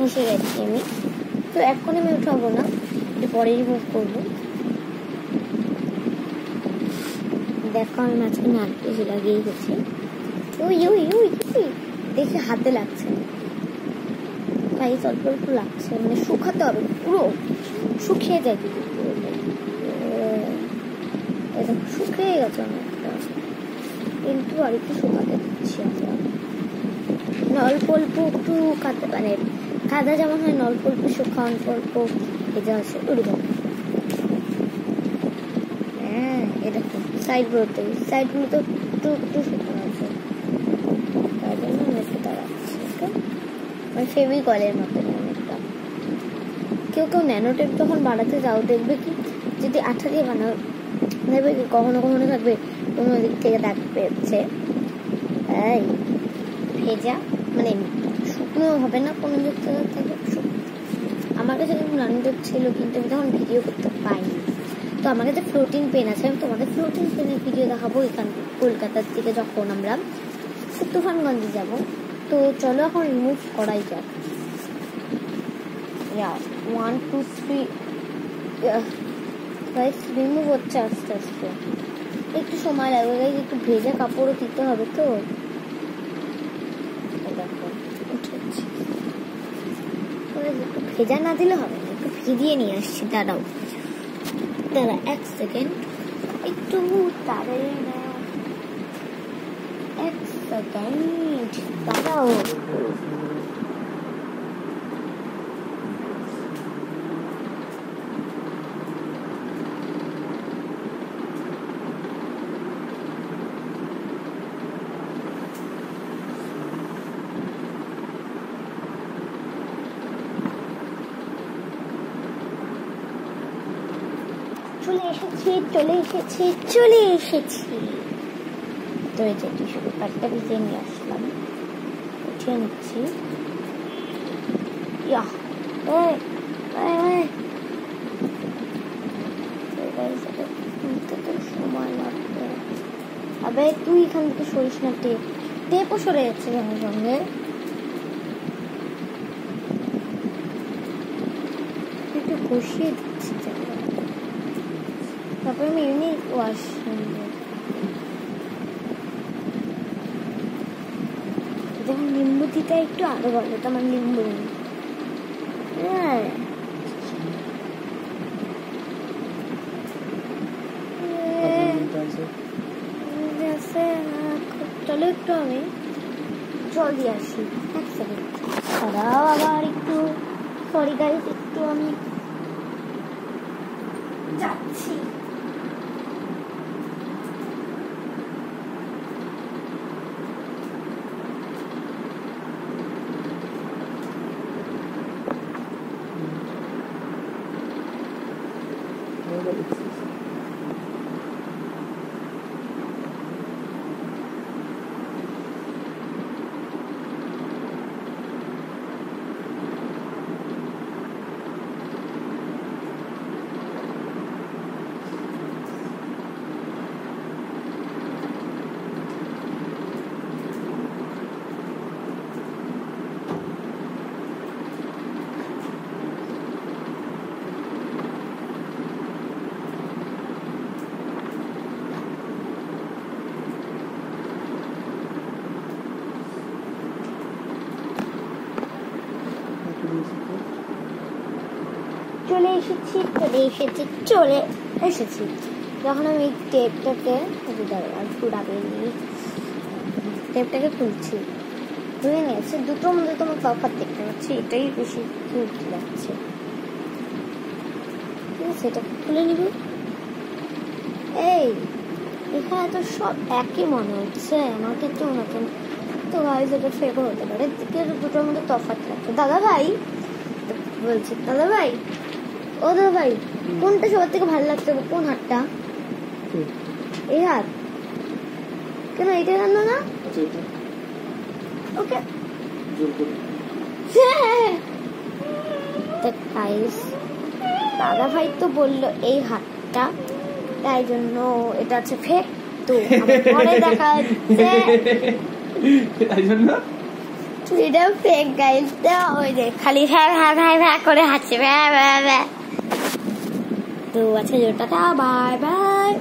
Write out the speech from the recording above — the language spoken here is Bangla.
এসে গেছি আমি। তো এখন আমি উঠাবো না, একটু পরে রিমুভ করবো। দেখো আমি মাঝখানে আটকে এসে লাগিয়ে গেছি। ওই ওই ওই দেখে হাতে লাগছে না, তাই অল্প অল্প লাগছে, মানে শুকাতে হবে, পুরো শুকিয়ে যায় কিন্তু শুকিয়ে গেছে অনেকটা, কিন্তু আর একটু শুকাতে দিচ্ছি আমরা। অল্প অল্প একটু কাঁদা, মানে কাদা যেমন হয় না, অল্প অল্প শুকা, অল্প অল্প ভেজা আছে ওরকম। হ্যাঁ এরকম সাইডগুলোতে একটু একটু শুকানো আছে, তার জন্য আমি একটু দাঁড়াচ্ছি। ওকে, মানে ফেভিকলের মতন অনেকটা। কেউ ন্যানোটেপ যখন বানাতে যাও দেখবে কি, যদি আঠা দিয়ে বানাও দেখবে কি কখনো কখনো থাকবে কোনো দিক থেকে দাগ পেয়েছে, এই ভেজা, মানে শুকনো হবে না, কোনো দিক থেকে থাকবে শুকনো। আমার কাছে কিন্তু ন্যানোটেপ ছিল, কিন্তু আমি তখন ভিডিও করতে পাইনি। তো আমার কাছে ফ্লোটিং পেন আছে, আমি তোমাদের ফ্লোটিং পেনের ভিডিও দেখাবো এখান কলকাতার থেকে যখন আমরা তুফানগঞ্জে যাব। তো চলো এখন রিমুভ করাই যাক। 1 2 3 রিমুভ হচ্ছে আস্তে আস্তে, একটু সময় লাগবে, একটু ভেজা কাপড়ও দিতে হবে। তো দেখো উঠেছি, একটু ভেজা না দিলে হবে না, একটু ভিজিয়ে নিয়ে আসছি। দাঁড়া 1 সেকেন্ড, একটু তাড়াতাড়ি নাও, 1 সেকেন্ড দাঁড়াও। চলে এসেছি। তো এই যে টিস্যু পেপারটা ভিজিয়ে নিয়ে আসলাম, উঠিয়ে নিচ্ছি। সময় লাগবে। আবে তুই এখান থেকে সরিস না, টেপও সরে যাচ্ছে সঙ্গে সঙ্গে। একটু কষিয়ে দিচ্ছি, তারপরে আমি ইউনিক ওয়াশ নিব। যখন লিম্বু দিতে একটু আরো ভালো, তো আমার লিম্বু নেই। হ্যাঁ চলো একটু আমি জল দিয়ে আসি, 1 সেকেন্ড দাঁড়াও। আবার একটু সরি গাইস, একটু আমি যাচ্ছি। চলে এসেছি। যখন আমি টেপটাকে খুলছি, খুলে নিয়েছি, দুটোর মধ্যে তোমার তফাৎ দেখতে পাচ্ছি, এটাই বেশি কিউট লাগছে। ঠিক আছে, এটাকে খুলে নিবি। এই এখানে তো সব একই মনে হচ্ছে, আমাকে তো নতুন তো গাইজ এটা ফেকও হতে পারে, কিন্তু দুটোর মধ্যে তফাৎ লাগছে। দাদা ভাই বলছি, দাদা ভাই, ও দাদা ভাই, কোনটা সবার থেকে ভালো লাগছে? কোন হাতটা? এই হাত কেন? এটা কেন না? ওকে দাদা ভাই তো বললো এই হাতটা, তাই জন্য এটা হচ্ছে ফেক। তো পরে দেখা যাচ্ছে, এটা ফেক গাইস, ওই যে খালি ভ্যা ভ্যা ভ্যা ভ্যা করে হাসছে, ভ্যা ভ্যা ভ্যা। তো আজকে টাটা, বাই বাই।